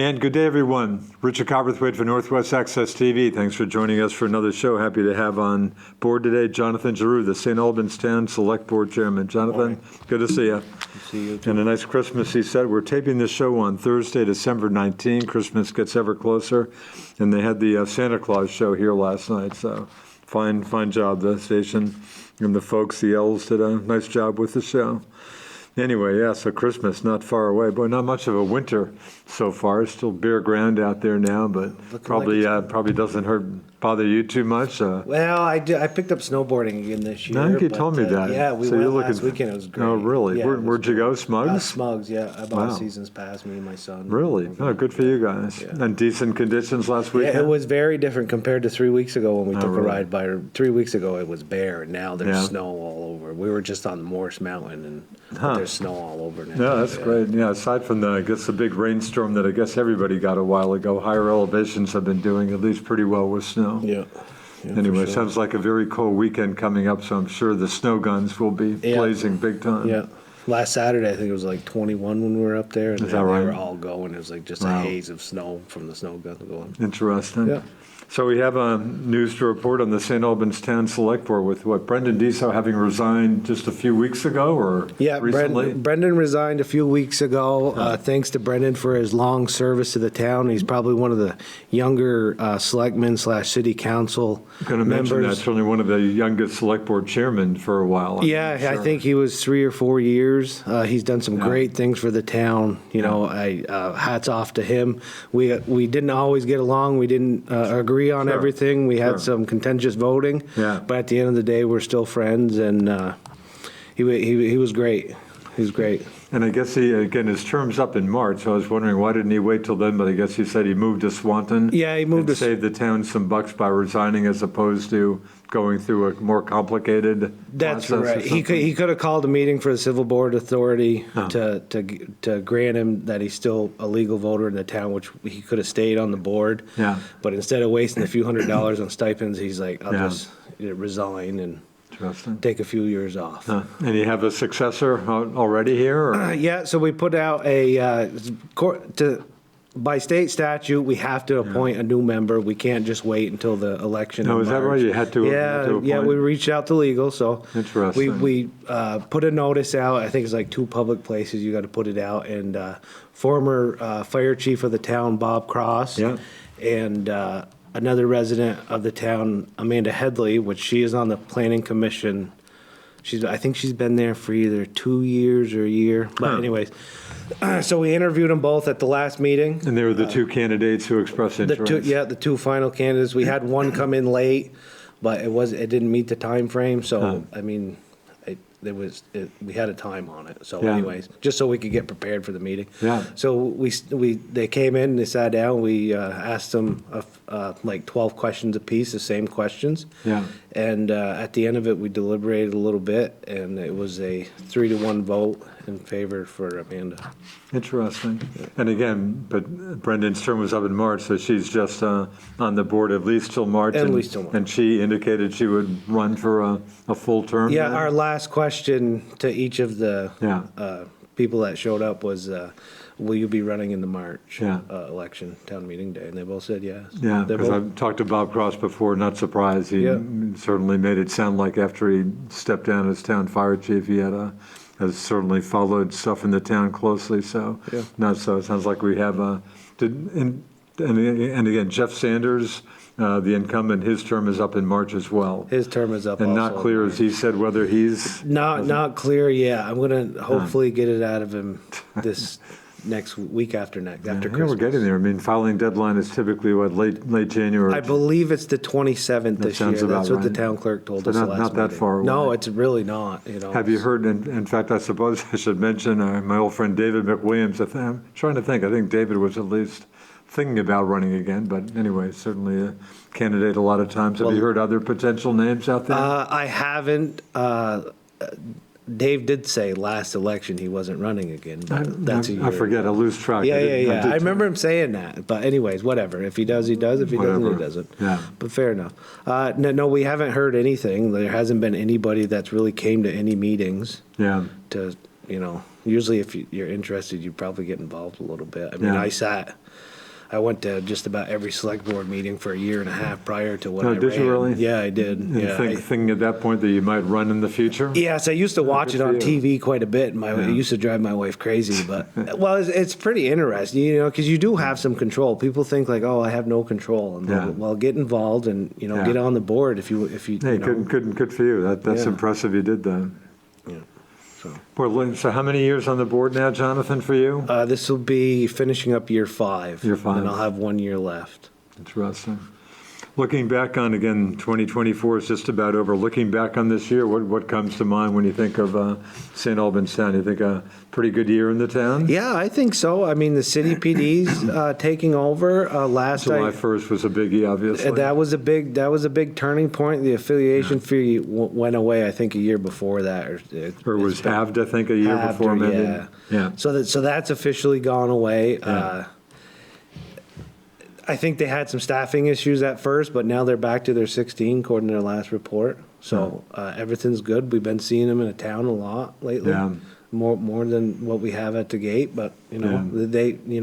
And good day, everyone. Richard Cowperthwait for Northwest Access TV. Thanks for joining us for another show. Happy to have on board today Jonathan Giroux, the St. Albans Town Selectboard Chairman. Jonathan, good to see you. Good to see you too. And a nice Christmas, he said. We're taping this show on Thursday, December 19. Christmas gets ever closer. And they had the Santa Claus show here last night. So fine job, the station and the folks, the elves, did a nice job with the show. Anyway, yeah, so Christmas not far away. Boy, not much of a winter so far. Still bare ground out there now, but probably doesn't bother you too much. Well, I picked up snowboarding again this year. I think you told me that. Yeah, we went last weekend. It was great. Oh, really? Yeah, Where'd you go? Smugs? Smugs, yeah. I bought Wow. a season's pass, me and my son. Really? Oh, good for you guys. Yeah. And decent conditions last weekend? Yeah, it was very different compared to 3 weeks ago when we took really? a ride by. 3 weeks ago it was bare, and now there's Yeah. snow all over. We were just on Morse Mountain, and there's snow all over now. Yeah, that's great. Yeah, aside from the big rainstorm that I guess everybody got a while ago, higher elevations have been doing at least pretty well with snow. Yeah. Anyway, sure. sounds like a very cold weekend coming up, so I'm sure the snow guns will be blazing big time. Yeah. Last Saturday, I think it was like 21 when we were up there, and Is that they right? were all going. It was like just a haze of snow from the snow gun going. Interesting. Yeah. So we have news to report on the St. Albans Town Select Board with Brendan Deso having resigned just a few weeks ago or recently? Brendan resigned a few weeks ago. Thanks to Brendan for his long service to the town. He's probably one of the younger selectmen/city council I'm going to mention members. that's certainly one of the youngest Select Board chairmen for a while. Yeah, Sure. I think he was 3 or 4 years. He's done some great things for the town. You know, hats off to him. We didn't always get along. We didn't agree on Sure. everything. We had Sure. some contentious voting. Yeah. But at the end of the day, we're still friends, and he was great. He was great. And I guess his term's up in March, so I was wondering why didn't he wait till then, but I guess he said he moved to Swanton. Yeah, he moved and to saved the town some bucks by resigning as opposed to going through a more complicated That's process or right. He something. could have called a meeting for the Civil Board Authority to grant him that he's still a legal voter in the town, which he could have stayed on the board. Yeah. But instead of wasting a few $100s on stipends, he's like, I'll just resign and Interesting. take a few years off. And you have a successor already here? Or? Yeah, so we put out by state statute, we have to appoint a new member. We can't just wait until the election. No, in is that March. right? You had to appoint? Yeah, we reached out to legal, so. Interesting. We put a notice out. I think it's like 2 public places you got to put it out. And former fire chief of the town, Bob Cross. Yeah. And another resident of the town, Amanda Headley, which she is on the planning commission. I think she's been there for either 2 years or a year. But anyways, so we interviewed them both at the last meeting. And they were the two candidates who expressed interest? The 2 final candidates. We had one come in late, but it didn't meet the time frame. So I mean, we had a time on it. So anyways, just so we could get prepared for the meeting. Yeah. So they came in, they sat down, we asked them like 12 questions apiece, the same questions. Yeah. And at the end of it, we deliberated a little bit, and it was a 3-1 vote in favor for Amanda. Interesting. And again, but Brendan's term was up in March, so she's just on the board at least till March. At least till March. And she indicated she would run for a full term? Yeah, then? our last question to each of the people that showed up was, will you be running in the March election, town meeting day? And they both said yes. Yeah, because I've talked to Bob Cross before, not surprised. He certainly made it sound like after he stepped down as town fire chief, he has certainly followed stuff in the town closely, so not so. It sounds like we have, and again, Jeff Sanders, the incumbent, his term is up in March as well. His term is up And also not clear, as he said, whether he's... Not clear, yeah. I'm going to hopefully get it out of him this next week after Christmas. We're getting there. I mean, filing deadline is typically, late January? I believe it's the 27th this year. sounds about That's what the right. town clerk told So us not last that meeting. far away. No, it's really not. Have you heard, in fact, I suppose I should mention my old friend David McWilliams. I'm trying to think. I think David was at least thinking about running again, but anyway, certainly a candidate a lot of times. Have you heard other potential names out there? I haven't. Dave did say last election he wasn't running again, but that's a year. I forget. I lose track. Yeah. I remember him saying that. But anyways, whatever. If he does, he does. If he doesn't, he doesn't. Yeah. But fair enough. No, we haven't heard anything. There hasn't been anybody that's really came to any meetings. Yeah. To, usually if you're interested, you probably get involved a little bit. I mean, Yeah. I sat I went to just about every select board meeting for a year and a half prior to when Oh, I did you ran. really? Yeah, I did. And Yeah, thinking at that point that you might run in the future? yes, I used to watch good it for on you. TV quite a bit. It used to drive my wife crazy, but well, it's pretty interesting, because you do have some control. People think like, oh, I have no control, and Yeah. well, get involved and Yeah. get on the board if you Hey, you know. good for you. That's Yeah. impressive you did that. Yeah. So Well, so how many years on the board now, Jonathan, for you? this will be finishing up year 5. Year 5. and I'll have 1 year left. Interesting. Looking back on, again, 2024 is just about over. Looking back on this year, what comes to mind when you think of St. Albans Town? You think a pretty good year in the town? Yeah, I think so. I mean, the city PD's taking over last. July 1st was a biggie, obviously. That was a big turning point. The affiliation fee went away, I think, a year before that, Or was halved, I think, a year halved, before, or- maybe. yeah. Yeah. So that's officially gone away. Yeah. I think they had some staffing issues at first, but now they're back to their 16 according to their last report. So everything's good. We've been seeing them in the town a lot lately. Yeah. More than what we have at the gate, but Yeah.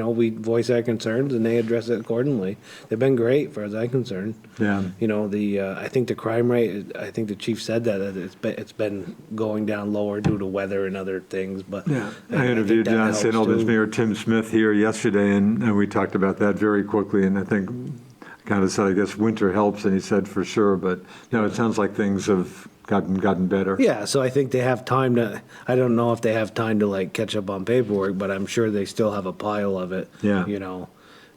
we voice our concerns and they address it accordingly. They've been great, as far as I'm concerned. Yeah. I think the crime rate, I think the chief said that it's been going down lower due to weather and other things, but Yeah, I think interviewed that helps St. Albans too. Mayor Tim Smith here yesterday, and we talked about that very quickly, and I think, kind of said, I guess winter helps, and he said for sure, but, it sounds like things have gotten better. Yeah, so I think they have time to, I don't know if they have time to like catch up on paperwork, but I'm sure they still have a pile of it. Yeah.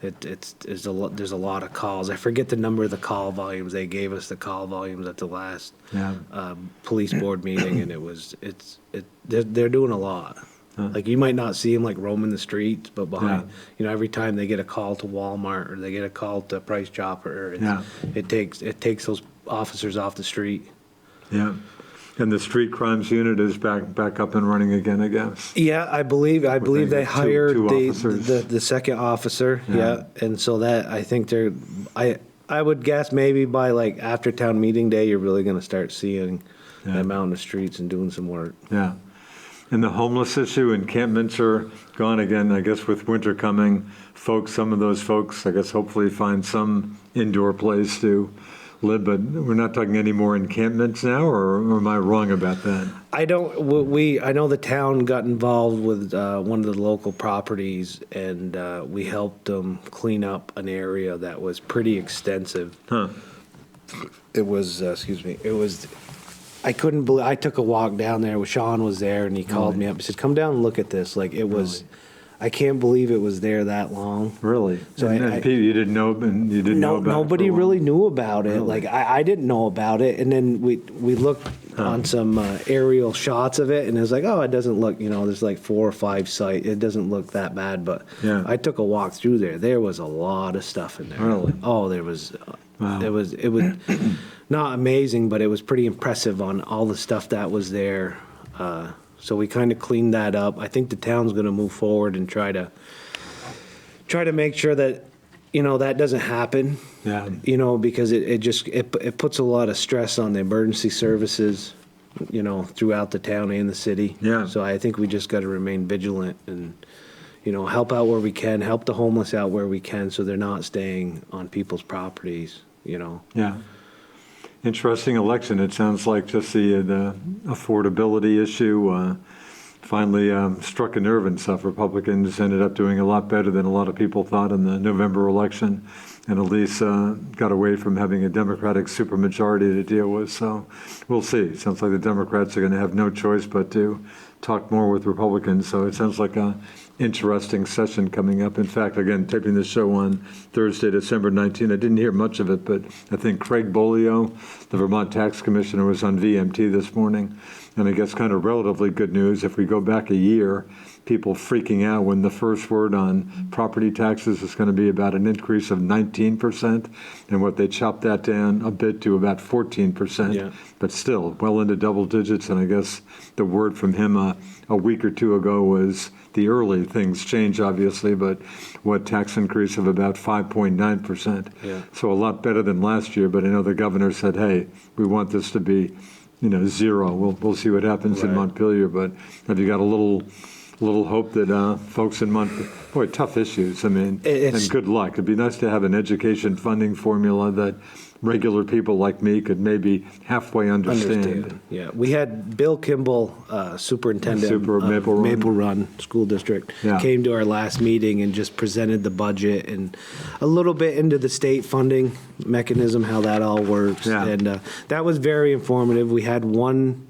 There's a lot of calls. I forget the number of the call volumes. They gave us the call volumes at the last Yeah. police board meeting, and they're doing a lot. Like you might not see them like roaming the streets, but behind, every time they get a call to Walmart or they get a call to Price Chopper, it takes those officers off the street. Yeah. And the street crimes unit is back up and running again, I guess. Yeah, I believe they two hired officers. the second officer. Yeah. Yeah, and so that I think I would guess maybe by like after town meeting day, you're really going to start seeing them out in the streets and doing some work. Yeah. And the homeless issue, encampments are gone again, I guess with winter coming. Some of those folks, I guess hopefully find some indoor place to live, but we're not talking any more encampments now, or am I wrong about that? I know the town got involved with one of the local properties, and we helped them clean up an area that was pretty extensive. Huh. It was, I couldn't believe, I took a walk down there, Sean was there, and he called me up, he said, come down and look at this, like it was, I can't believe it was there that long. Really? So And Pete, you didn't know, and you didn't know about it? Nobody for a while? really knew about it. Really? Like I didn't know about it, and then we looked on some aerial shots of it, and it was like, oh, it doesn't look, there's like 4 or 5 sites. It doesn't look that bad, but Yeah. I took a walk through there. There was a lot of stuff in there. Really? Oh, there was. Wow. It was not amazing, but it was pretty impressive on all the stuff that was there. So we kind of cleaned that up. I think the town's going to move forward and try to make sure that that doesn't happen. Yeah. Because it puts a lot of stress on the emergency services, throughout the town and the city. Yeah. So I think we just got to remain vigilant and, help out where we can, help the homeless out where we can, so they're not staying on people's properties. Yeah. Interesting election. It sounds like just the affordability issue finally struck a nerve and stuff. Republicans ended up doing a lot better than a lot of people thought in the November election, and at least got away from having a Democratic supermajority to deal with. So we'll see. It sounds like the Democrats are going to have no choice but to talk more with Republicans. So it sounds like a interesting session coming up. In fact, again, taping the show on Thursday, December 19. I didn't hear much of it, but I think Craig Bolio, the Vermont Tax Commissioner, was on VMT this morning. And I guess kind of relatively good news, if we go back a year, people freaking out when the first word on property taxes is going to be about an increase of 19%, and what they chopped that down a bit to about 14%, Yeah. but still well into double digits. And I guess the word from him a week or two ago was the early things change, obviously, but what tax increase of about 5.9%. Yeah. So a lot better than last year, but I know the governor said, hey, we want this to be, 0. We'll see what happens in Right. Montpelier, but have you got a little little hope that folks in boy, tough issues. I mean, It's- and good luck. It'd be nice to have an education funding formula that regular people like me could maybe halfway understand. Yeah, we had Bill Kimball, superintendent Super of Maple Run. Maple Run School District, Yeah. came to our last meeting and just presented the budget and a little bit into the state funding mechanism, how that all works. Yeah. And that was very informative. We had one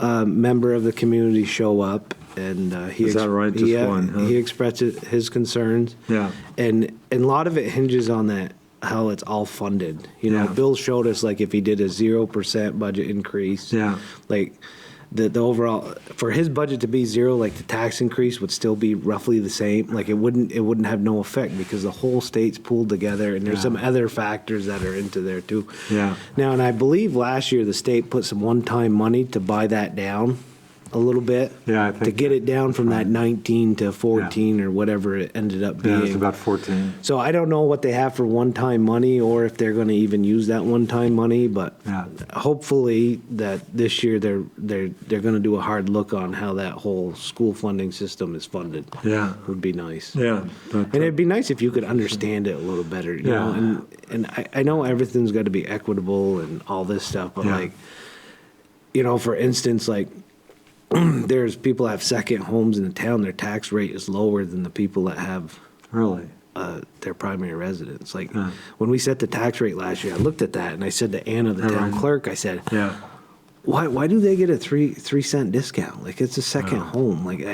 member of the community show up, and he Is that right? Just yeah, one, huh? he expressed his concerns. Yeah. And a lot of it hinges on that, how it's all funded. You know, Yeah. Bill showed us, like, if he did a 0% budget increase, Yeah. like the overall, for his budget to be zero, like the tax increase would still be roughly the same. Like it wouldn't have no effect because the whole state's pooled together, and there's Yeah. some other factors that are into there too. Yeah. Now, and I believe last year the state put some one-time money to buy that down a little bit. Yeah, I think to get it down from that 19 to 14 or whatever it ended up being. Yeah, it's about 14. So I don't know what they have for one-time money or if they're going to even use that one-time money, but Yeah. hopefully that this year they're going to do a hard look on how that whole school funding system is funded. Yeah. Would be nice. Yeah. But, And it'd be nice if you could understand it a little better, you Yeah. know. And I know everything's got to be equitable and all this stuff, but Yeah. like, you know, for instance, like there's people that have second homes in the town. Their tax rate is lower than the people that have Really? their primary residence. Like Yeah. when we set the tax rate last year, I looked at that and I said to Anna, the town right. clerk, I said, Yeah. why do they get a three cent discount? Like it's a second home. Like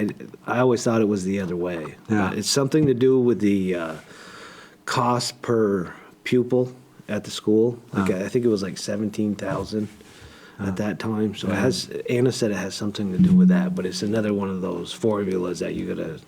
I always thought it was the other way. Yeah. But it's something to do with the cost per pupil at the school. Like I think it was like 17,000 at that time. So it has. Anna said it has something to do with that. But it's another one of those formulas that you gotta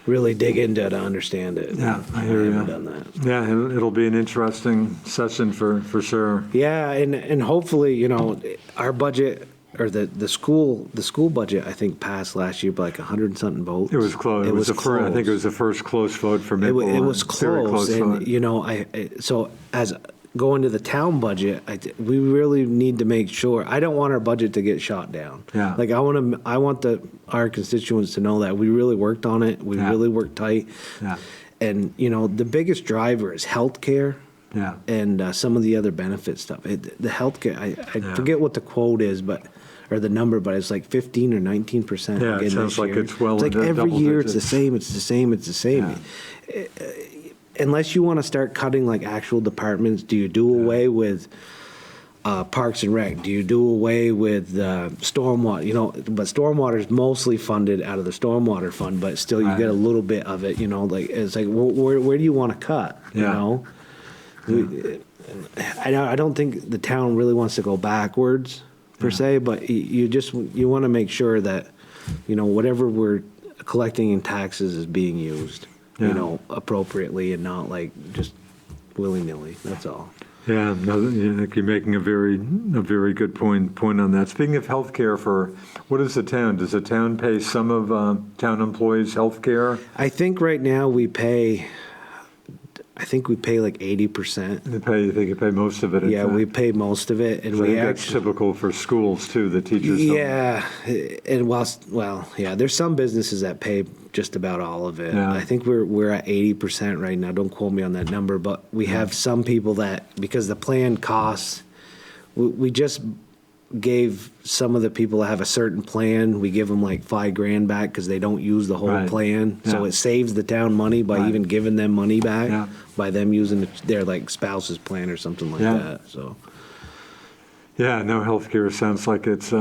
really dig into to understand it. Yeah, I hear you. haven't done that. Yeah, it'll be an interesting session for sure. Yeah, and hopefully, you know, our budget or the school budget I think passed last year by like 100 and something votes. It was close. It was the first, I think it was the first close vote for It, Maple. it was Very close, and vote. you know, so as going to the town budget, we really need to make sure. I don't want our budget to get shot down. Yeah. Like I want our constituents to know that we really worked on it. We Yeah. really worked tight. Yeah. And you know, the biggest driver is healthcare. Yeah. And some of the other benefit stuff. The healthcare, I Yeah. forget what the quote is, or the number, but it's like 15 or 19%. Yeah, it again sounds this like year. it's well like into every double year it's the digits. same. It's the same. It's the same. Unless you want to start cutting like actual departments, do you do away with Parks and Rec? Do you do away with stormwater? You know, but stormwater is mostly funded out of the stormwater fund, but still you Right. get a little bit of it. You know, like it's like where do you want to cut? You Yeah. know. I don't think the town really wants to go backwards per se, but you want to make sure that, you know, whatever we're collecting in taxes is being used, Yeah. you know, appropriately and not like just willy-nilly. That's all. Yeah, no, I think you're making a very good point on that. Speaking of healthcare, what is the town? Does the town pay some of town employees' healthcare? I think right now we pay like 80%. You think you pay most of it? in Yeah, fact? we pay most of it, and So I we think that's actually. typical for schools too. The teachers. don't- Yeah, and yeah, there's some businesses that pay just about all of it. Yeah. I think we're at 80% right now. Don't quote me on that number, but we have some people that, because the plan costs, we just gave some of the people that have a certain plan, we give them like $5,000 back because they don't use the whole Right. plan. So Yeah. it saves the town money by Right. even giving them money back Yeah. by them using their like spouse's plan or something like Yeah. that. So. Yeah, no, healthcare sounds like it's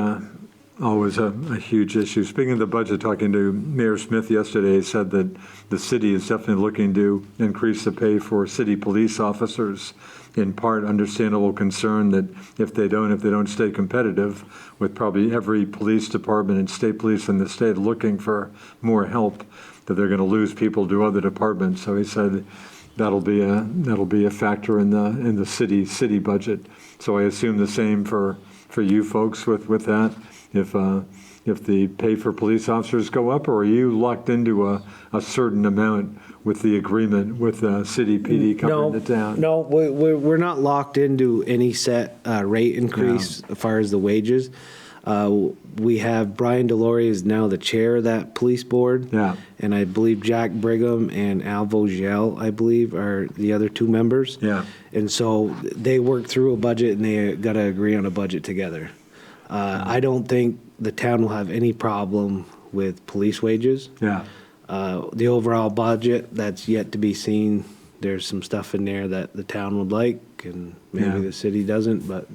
always a huge issue. Speaking of the budget, talking to Mayor Smith yesterday, he said that the city is definitely looking to increase the pay for city police officers, in part understandable concern that if they don't stay competitive, with probably every police department and state police in the state looking for more help, that they're going to lose people to other departments. So he said that'll be a factor in the city budget. So I assume the same for you folks with that. If the pay for police officers go up, or are you locked into a certain amount with the agreement with the city PD covering the town? No, we're not locked into any set rate increase as far as the wages. We have Brian Delory is now the chair of that police board. Yeah. And I believe Jack Brigham and Al Vogel, I believe, are the other two members. Yeah. And so they work through a budget and they got to agree on a budget together. I don't think the town will have any problem with police wages. Yeah. The overall budget, that's yet to be seen. There's some stuff in there that the town would like, and maybe Yeah. the city doesn't, but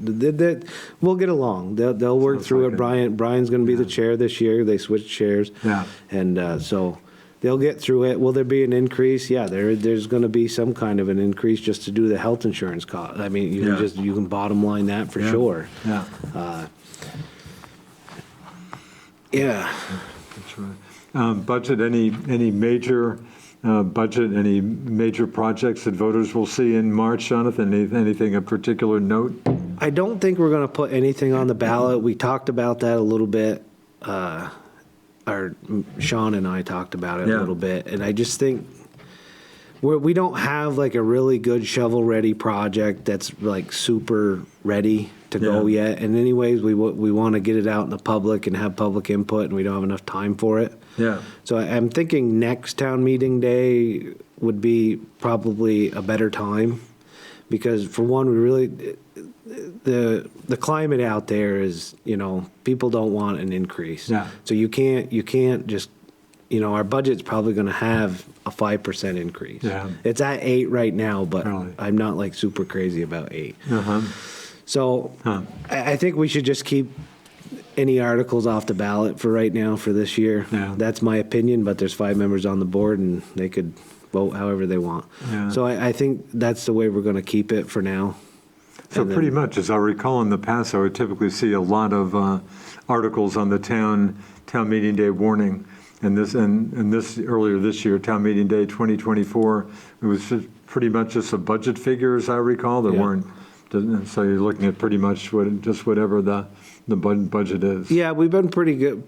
we'll get along. They'll work Sounds through like it. Brian's going to be the chair this year. They switched chairs. Yeah. And so they'll get through it. Will there be an increase? Yeah, there's going to be some kind of an increase just to do the health insurance cost. I mean, Yeah. you can bottom line that for Yeah. sure. Yeah. Yeah. That's right. Budget, any major budget, any major projects that voters will see in March, Jonathan? Anything of particular note? I don't think we're going to put anything on the ballot. We talked about that a little bit. Sean and I talked about it Yeah. a little bit, and I just think we don't have like a really good shovel-ready project that's like super ready to go Yeah. yet. And anyways, we want to get it out in the public and have public input, and we don't have enough time for it. Yeah. So I'm thinking next town meeting day would be probably a better time, because for one, we really the climate out there is, people don't want an increase. Yeah. So you can't just, our budget's probably going to have a 5% increase. Yeah. It's at 8 right now, but Really? I'm not like super crazy about 8. Uh-huh. So Huh. I think we should just keep any articles off the ballot for right now for this year. Yeah. That's my opinion, but there's 5 members on the board and they could vote however they want. Yeah. So I think that's the way we're going to keep it for now. So And then- pretty much, as I recall in the past, I would typically see a lot of articles on the town meeting day warning. And this earlier this year, town meeting day 2024, it was just pretty much just a budget figure, as I recall. There Yeah. weren't, so you're looking at pretty much whatever the budget is. Yeah, we've been pretty good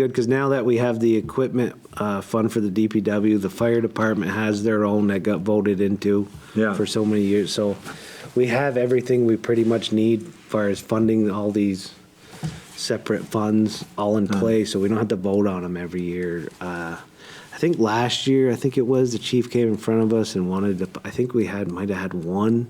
because now that we have the equipment fund for the DPW, the fire department has their own that got voted into Yeah. for so many years. So we have everything we pretty much need as far as funding all these separate funds all in place, so we don't have to vote on them every year. I think last year, the chief came in front of us and wanted to, I think we might have had one,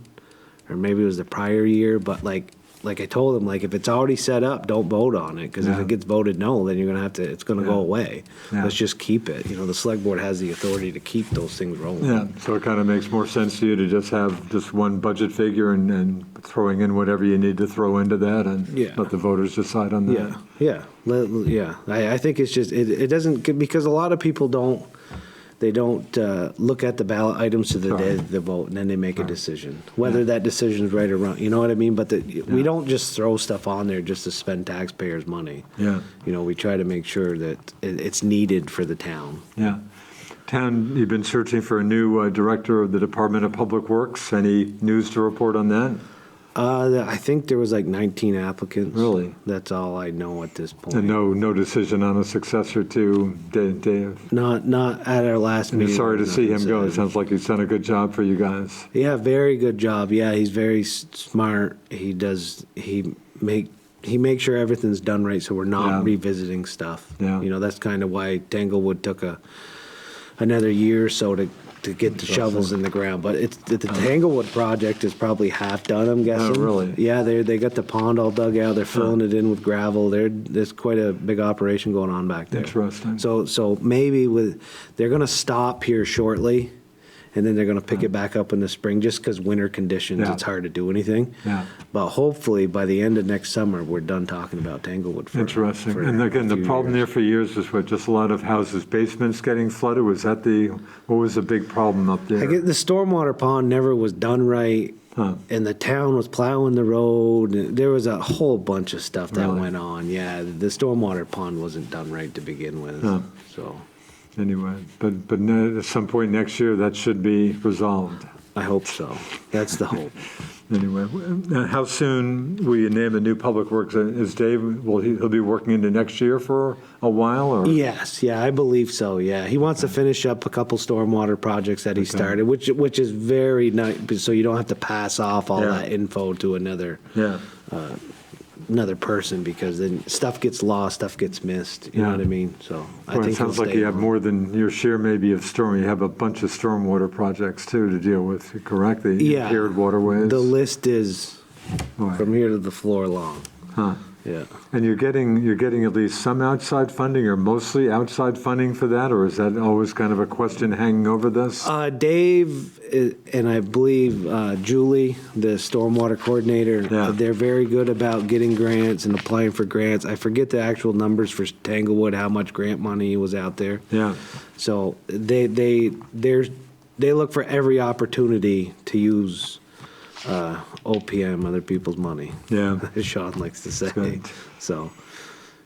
or maybe it was the prior year, but like I told him, like, if it's already set up, don't vote on it, because if Yeah. it gets voted no, then you're gonna have to, it's gonna go Yeah. away. Yeah. Let's just keep it. The select board has the authority to keep those things rolling. Yeah, so it kind of makes more sense to you to just have just one budget figure and throwing in whatever you need to throw into that and Yeah. let the voters decide on that. Yeah. I think it's just, it doesn't, because a lot of people don't look at the ballot items to the day of the vote, and then they make a decision, whether that decision is right or wrong. You know what I mean? But we don't just throw stuff on there just to spend taxpayers' money. Yeah. We try to make sure that it's needed for the town. Yeah. Town, you've been searching for a new director of the Department of Public Works. Any news to report on that? I think there was like 19 applicants. Really? That's all I know at this point. And no decision on a successor to Dave? Not at our last And you're meeting. sorry to see him go. It Nothing sounds like he's done a good job for you guys. Yeah, very good job. Yeah, he's very smart. He makes sure everything's done right, so we're not Yeah. revisiting stuff. Yeah. That's kind of why Tanglewood took another year or so to get the shovels in the ground. But the Tanglewood project is probably half done, I'm guessing. Oh, really? Yeah, they got the pond all dug out. They're filling it in with gravel. There's quite a big operation going on back there. Interesting. So maybe they're going to stop here shortly, and then they're going to pick it back up in the spring, just because winter conditions, Yeah. it's hard to do anything. Yeah. But hopefully, by the end of next summer, we're done talking about Tanglewood. Interesting. for And again, a the few problem years. there for years was just a lot of houses' basements getting flooded. What was the big problem up there? The stormwater pond never was done right, Huh. and the town was plowing the road. And there was a whole bunch of stuff that Really? went on. Yeah, the stormwater pond wasn't done right to begin with. Huh. So Anyway, but at some point next year, that should be resolved. I hope so. That's the hope. Anyway, how soon will you name a new public works? Is Dave, he'll be working into next year for a while, or? Yes, I believe so. Yeah, he wants to finish up a couple stormwater projects that he started, which is very nice, so you don't have to pass off all Yeah. that info to another Yeah, another person, because then stuff gets lost, stuff gets missed, you know Yeah. what I mean? So I Well, think it sounds he'll like stay you have on. more than your share maybe of storm. You have a bunch of stormwater projects too to deal with, correct? The Yeah. impaired waterways? The list is Right. from here to the floor long. Huh. Yeah. And you're getting at least some outside funding, or mostly outside funding for that, or is that always kind of a question hanging over this? Dave and I believe Julie, the stormwater coordinator, Yeah. they're very good about getting grants and applying for grants. I forget the actual numbers for Tanglewood, how much grant money was out there. Yeah, So they look for every opportunity to use OPM, other people's money, yeah. as Sean likes to say. good. So,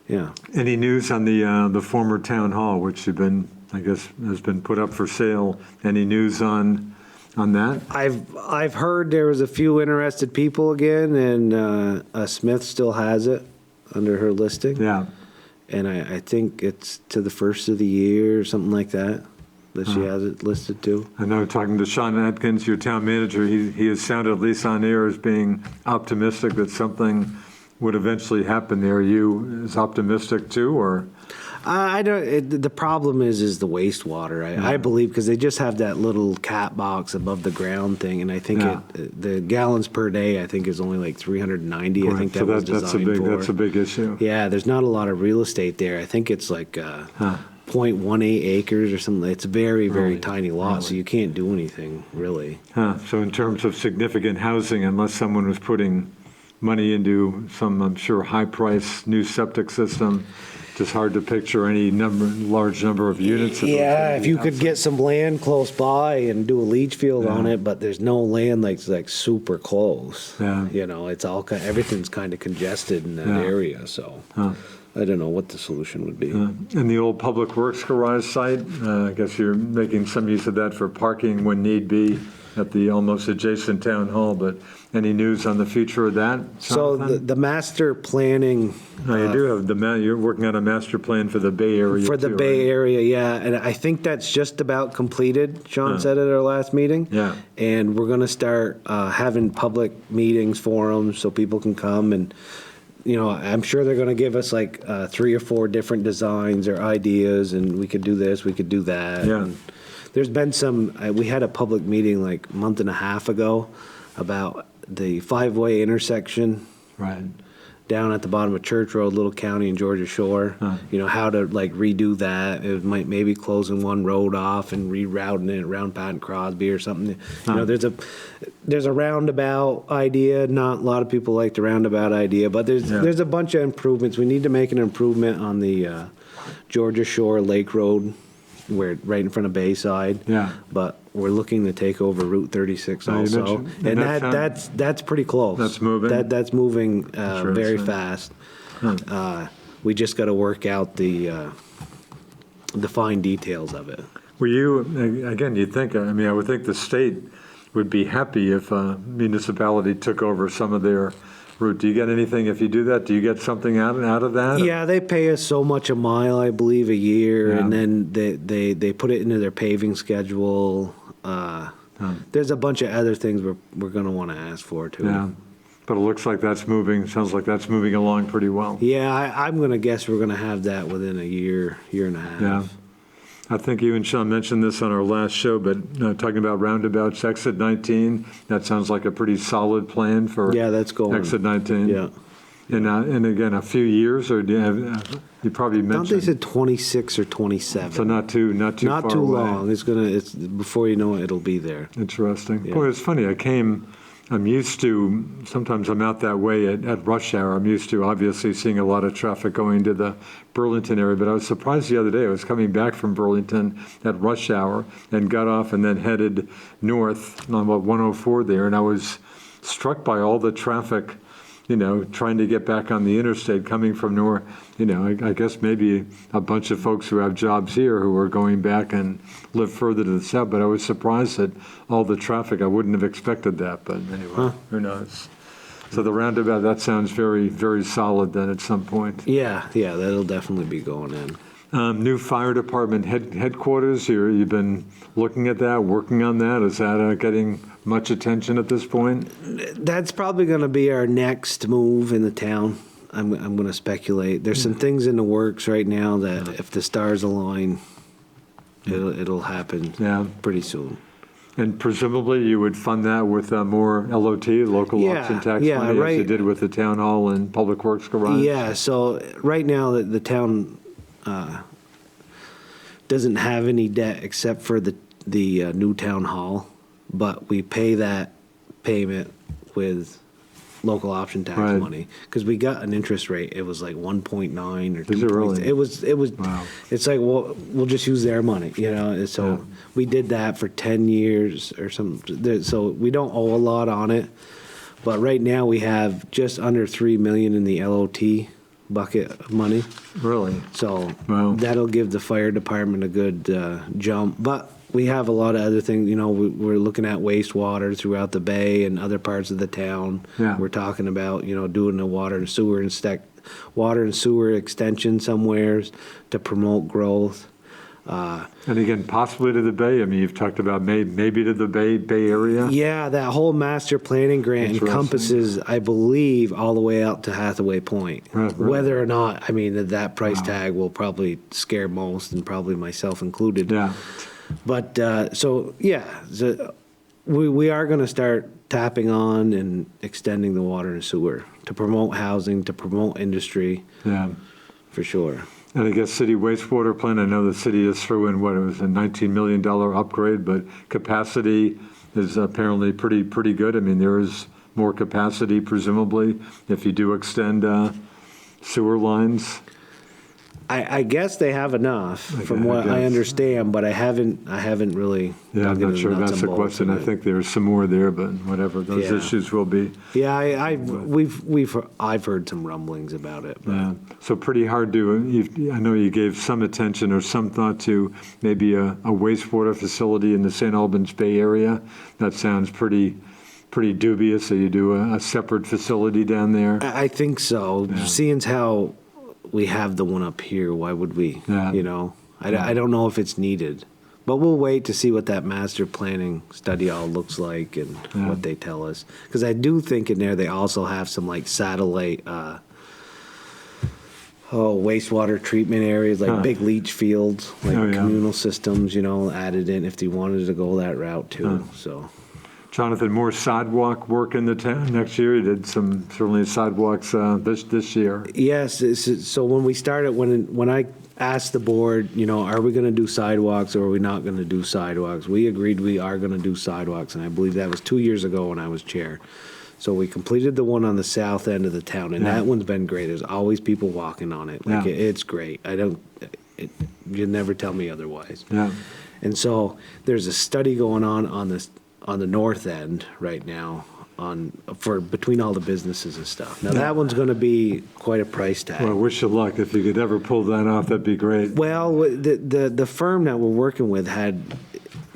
yeah. Any news on the former town hall, which you've been, I guess, has been put up for sale? Any news on that? I've heard there was a few interested people again, and Smith still has it under her listing. Yeah, And I think it's to the first of the year or something like that she has it listed to. I know, talking to Sean Atkins, your town manager, he has sounded, at least on air, as being optimistic that something would eventually happen there. Are you as optimistic too, or? I don't. The problem is the wastewater. I believe, because they just have that little cap box above the ground thing, and I think Yeah. the gallons per day I think is only like 390. I think So that was that's designed for. that's a big issue. Yeah, there's not a lot of real estate there. I think it's like 0.18 acres or something. It's a very, very Really? tiny lot, so you can't do anything, really. So in terms of significant housing, unless someone was putting money into some, I'm sure, high-priced new septic system, just hard to picture any large number of units. Yeah, if you could get some land close by and do a leach field on Yeah. it, but there's no land like super close. Yeah. You know, it's all everything's kind of congested in that Yeah. area, so I don't know what the solution would be. In the old Public Works garage site, I guess you're making some use of that for parking when need be at the almost adjacent town hall, but any news on the future of that, So Jonathan? the master planning No, you do have you're working on a master plan for the Bay Area for the too, Bay right? Area, yeah, and I think that's just about completed, Sean said at our last meeting. Yeah. And we're gonna start having public meetings, forums, so people can come and, you know, I'm sure they're gonna give us like 3 or 4 different designs or ideas, and we could do this, we could do that. Yeah. And there's been some, we had a public meeting like a month and a half ago about the 5-way intersection Right. down at the bottom of Church Road, Little County and Georgia Shore. You know, how to like redo that. It might maybe closing one road off and rerouting it around Patton Crosby or something. You know, there's a roundabout idea. Not a lot of people like the roundabout idea, but there's a bunch of improvements. We need to make an improvement on the Georgia Shore Lake Road, where right in front of Bayside. Yeah. But we're looking to take over Route 36 Oh, you also, mentioned- and and that's pretty close. That's moving? That's moving very Interesting. fast. We just got to work out the fine details of it. Well, again, you'd think, I mean, I would think the state would be happy if a municipality took over some of their route. Do you get anything if you do that? Do you get something out of that? Yeah, they pay us so much a mile, I believe, a year, Yeah. and then they put it into their paving schedule. There's a bunch of other things we're going to want to ask for too. Yeah. But it looks like that's moving, sounds like that's moving along pretty well. Yeah, I'm going to guess we're going to have that within a year and a half. Yeah. I think you and Sean mentioned this on our last show, but talking about roundabouts, exit 19, that sounds like a pretty solid plan for Yeah, that's going. exit 19. Yeah. And again, a few years, or do you have, you probably I thought they mentioned, said 26 or 27. so not too far away. Not too long. It's before you know it, it'll be there. Interesting. Yeah. Boy, it's funny. I'm used to, sometimes I'm out that way at rush hour. I'm used to obviously seeing a lot of traffic going to the Burlington area, but I was surprised the other day. I was coming back from Burlington at rush hour and got off and then headed north on 104 there, and I was struck by all the traffic, trying to get back on the interstate coming from north. I guess maybe a bunch of folks who have jobs here who are going back and live further to the south, but I was surprised at all the traffic. I wouldn't have expected that, but anyway, who knows? So the roundabout, that sounds very, very solid then at some point. Yeah, that'll definitely be going in. New fire department headquarters, you've been looking at that, working on that. Is that getting much attention at this point? That's probably going to be our next move in the town. I'm going to speculate. There's some things in the works right now that if the stars align, it'll happen pretty soon. And presumably you would fund that with more LOT, local option tax money, as you did with the town hall and public works garage? Yeah, so right now the town doesn't have any debt except for the new town hall, but we pay that payment with local option tax money, because we got an interest rate. It was like 1.9 or 2. Is it really? It was. Wow. It's like, well, we'll just use their money, you know. So we did that for 10 years or something. So we don't owe a lot on it, but right now we have just under $3 million in the LOT bucket of money. Really? So Wow. that'll give the fire department a good jump. But we have a lot of other things, you know, we're looking at wastewater throughout the bay and other parts of the town. Yeah. We're talking about, you know, doing a water and sewer extension somewheres to promote growth. And again, possibly to the Bay. I mean, you've talked about maybe to the Bay Area. Yeah, that whole master planning grant Interesting. encompasses, I believe, all the way out to Hathaway Point. Right, really? Whether or not, I mean, that price tag will probably scare most, and probably myself included. Yeah. But, so we are going to start tapping on and extending the water and sewer to promote housing, to promote industry, Yeah. for sure. And I guess city wastewater plant, I know the city is through in what, it was a $19 million upgrade, but capacity is apparently pretty good. I mean, there is more capacity presumably if you do extend sewer lines. I guess they have enough from what I guess. understand, but I haven't really. Yeah, I'm dug into not sure the nuts that's and the bolts question. of I it. think there's some more there, but whatever those Yeah. issues will be. Yeah, I've heard some rumblings about it. But Yeah. So pretty hard to, I know you gave some attention or some thought to maybe a wastewater facility in the St. Albans Bay area. That sounds pretty dubious, that you do a separate facility down there. I think so. Seeing as how we have the one up here, why would we? Yeah. You know, I don't know if it's needed, but we'll wait to see what that master planning study all looks like and what they tell us. Because I do think in there they also have some like satellite wastewater treatment areas, like big leach fields, like communal systems, you know, added in if they wanted to go that route too. So. Jonathan, more sidewalk work in the town next year? You did some, certainly sidewalks this year. Yes, so when we started, when I asked the board, you know, are we going to do sidewalks or are we not going to do sidewalks? We agreed we are going to do sidewalks, and I believe that was 2 years ago when I was chair. So we completed the one on the south end of the town, and that one's been great. There's always people walking on it. Like, it's great. You never tell me otherwise. Yeah. And so there's a study going on the north end right now for between all the businesses and stuff. Now that one's going to be quite a price tag. Well, wish you luck. If you could ever pull that off, that'd be great. Well, the firm that we're working with had,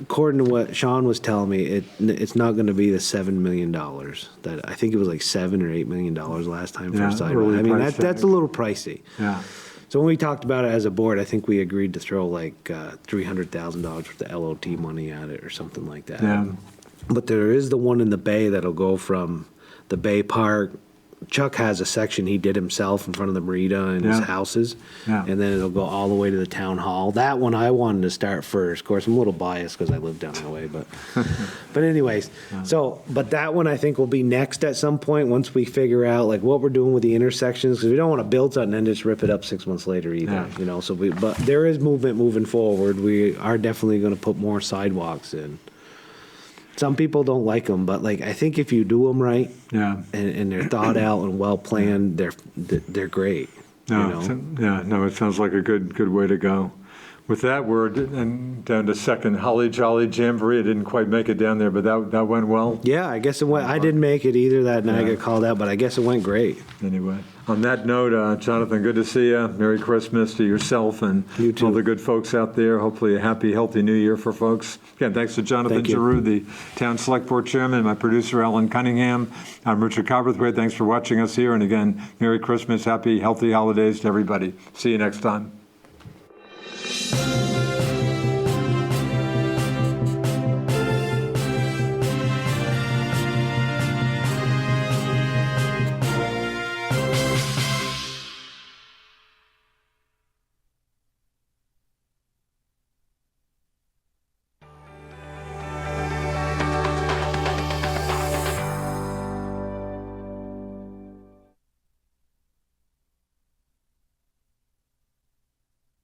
according to what Sean was telling me, it's not going to be the $7 million. That I think it was like $7 or $8 million last time for a sidewalk. early I mean, price that's tag. a little pricey. Yeah. So when we talked about it as a board, I think we agreed to throw like $300,000 worth of LOT money at it or something like that. Yeah. But there is the one in the Bay that'll go from the Bay Park. Chuck has a section he did himself in front of the marina and his houses. Yeah. And then it'll go all the way to the town hall. That one I wanted to start first. Of course, I'm a little biased because I live down that way. But anyways, but that one I think will be next at some point once we figure out like what we're doing with the intersections, because we don't want to build something and just rip it up 6 months later either. Yeah. You know, but there is movement moving forward. We are definitely going to put more sidewalks in. Some people don't like them, but like I think if you do them right, and they're thought out and well planned, they're great. No, You know? it sounds like a good way to go. With that, we're down to second Holly Jolly Jamboree. I didn't quite make it down there, but that went well. Yeah, I guess it went. I didn't make it either that night. I got called out, but I guess it went great. Anyway, on that note, Jonathan, good to see you. Merry Christmas to yourself and You too. all the good folks out there. Hopefully a happy, healthy new year for folks. Again, thanks to Jonathan Thank you. Giroux, the Town Select Board Chairman, my producer, Alan Cunningham. I'm Richard Cowperthwait. Thanks for watching us here. And again, Merry Christmas, happy, healthy holidays to everybody. See you next time.